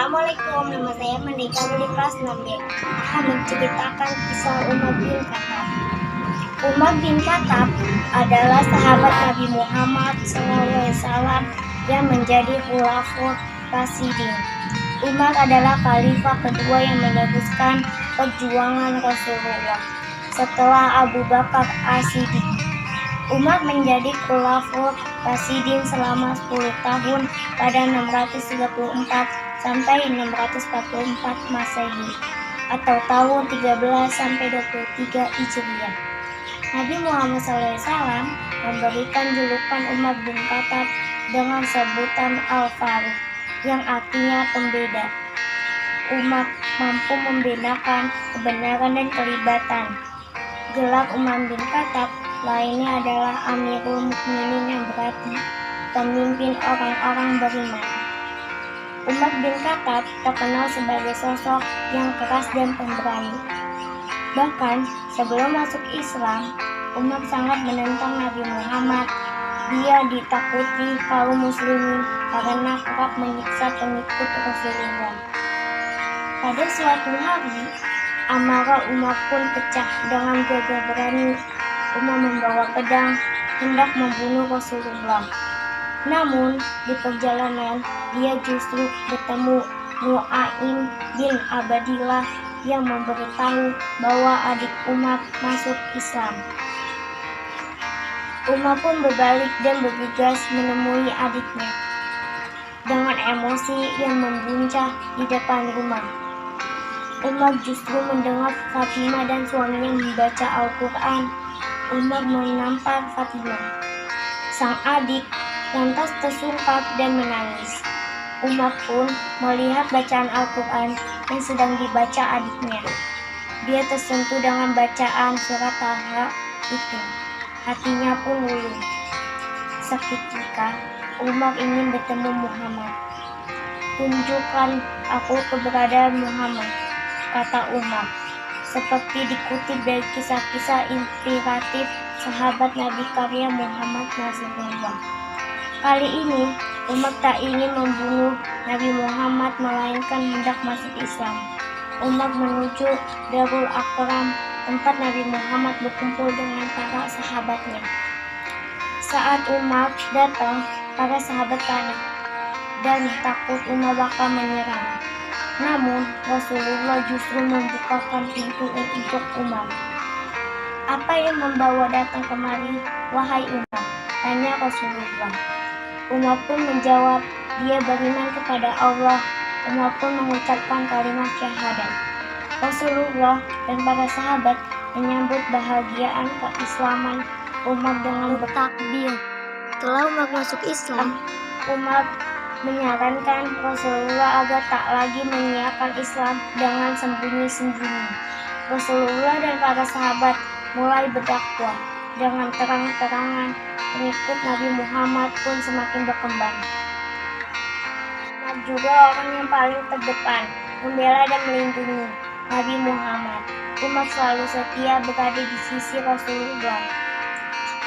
Assalamualaikum, nama saya Mendika dari kelas 6B. Akan menceritakan kisah Umar bin Khattab. Umar bin Khattab adalah sahabat Nabi Muhammad SAW yang menjadi khulafaur rasyidin. Umar adalah khalifah kedua yang meneruskan perjuangan Rasulullah setelah Abu Bakar As-Siddiq. Umar menjadi khulafaur rasyidin selama 10 tahun pada 634 sampai 644 Masehi atau tahun 13 sampai 23 Hijriah. Nabi Muhammad SAW memberikan julukan Umar bin Khattab dengan sebutan Al-Faruq yang artinya pembeda. Umar mampu membedakan kebenaran dan kelibatan. Gelar Umar bin Khattab lainnya adalah Amirul Mukminin yang berarti pemimpin orang-orang beriman. Umar bin Khattab terkenal sebagai sosok yang keras dan pemberani. Bahkan sebelum masuk Islam, Umar sangat menentang Nabi Muhammad. Dia ditakuti kaum muslimin karena kerap menyiksa pengikut Rasulullah. Pada suatu hari, amarah Umar pun pecah. Dengan gagah berani, Umar membawa pedang hendak membunuh Rasulullah. Namun di perjalanan dia justru bertemu Nu'aim bin Abadillah yang memberitahu bahwa adik Umar masuk Islam. Umar pun berbalik dan bergegas menemui adiknya. Dengan emosi yang membuncah di depan rumah, Umar justru mendengar Fatimah dan suaminya membaca Al-Quran. Umar menampar Fatimah. Sang adik lantas tersungkur dan menangis. Umar pun melihat bacaan Al-Quran yang sedang dibaca adiknya. Dia tersentuh dengan bacaan surat Taha itu. Hatinya pun luluh. Seketika Umar ingin bertemu Muhammad. "Tunjukkan aku keberadaan Muhammad," kata Umar. Seperti dikutip dari kisah-kisah inspiratif sahabat Nabi karya Muhammad Nasrullah. Kali ini Umar tak ingin membunuh Nabi Muhammad melainkan hendak masuk Islam. Umar menuju Darul Akram, tempat Nabi Muhammad berkumpul dengan para sahabatnya. Saat Umar datang, para sahabat panik dan takut Umar bakal menyerang. Namun Rasulullah justru membukakan pintu untuk Umar. "Apa yang membawa datang kemari, wahai Umar?" tanya Rasulullah. Umar pun menjawab, dia beriman kepada Allah. Umar pun mengucapkan kalimat syahadat. Rasulullah dan para sahabat menyambut bahagiaan keislaman Umar dengan bertakbir. Setelah Umar masuk Islam, Umar menyarankan Rasulullah agar tak lagi menyiarkan Islam dengan sembunyi-sembunyi. Rasulullah dan para sahabat mulai berdakwah dengan terang-terangan. Pengikut Nabi Muhammad pun semakin berkembang. Umar juga orang yang paling terdepan membela dan melindungi Nabi Muhammad. Umar selalu setia berada di sisi Rasulullah.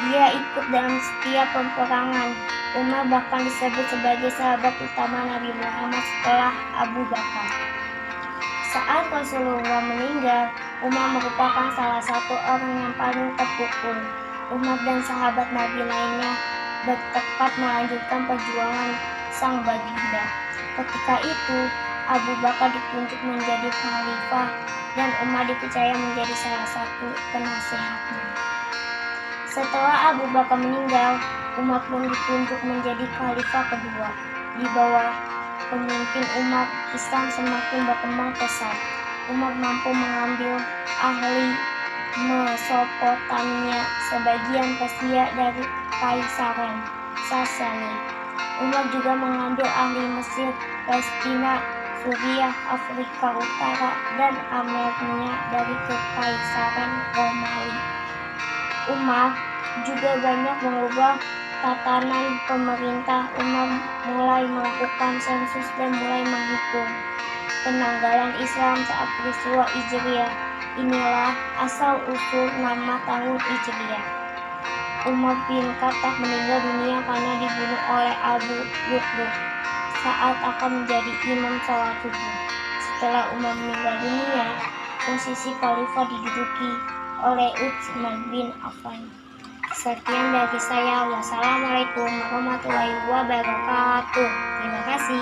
Dia ikut dalam setiap peperangan. Umar bahkan disebut sebagai sahabat utama Nabi Muhammad setelah Abu Bakar. Saat Rasulullah meninggal, Umar merupakan salah satu orang yang paling terpukul. Umar dan sahabat Nabi lainnya bertekad melanjutkan perjuangan sang baginda. Ketika itu, Abu Bakar ditunjuk menjadi khalifah dan Umar dipercaya menjadi salah satu penasehatnya. Setelah Abu Bakar meninggal, Umar pun ditunjuk menjadi khalifah kedua. Di bawah pemimpin Umar, Islam semakin berkembang pesat. Umar mampu mengambil ahli Mesopotamia, sebagian Persia dari Kaisaran Sasani. Umar juga mengambil ahli Mesir, Palestina, Suriah, Afrika Utara, dan Armenia dari Kekaisaran Romawi. Umar juga banyak mengubah tatanan pemerintah. Umar mulai melakukan sensus dan mulai menghitung penanggalan Islam saat peristiwa Hijriah. Inilah asal-usul nama tahun Hijriah. Umar bin Khattab meninggal dunia karena dibunuh oleh Abu Lu'lu'ah, saat akan menjadi imam sholat subuh. Setelah Umar meninggal dunia, posisi khalifah diduduki oleh Utsman bin Affan. Sekian dari saya. Wassalamualaikum warahmatullahi wabarakatuh. Terima kasih.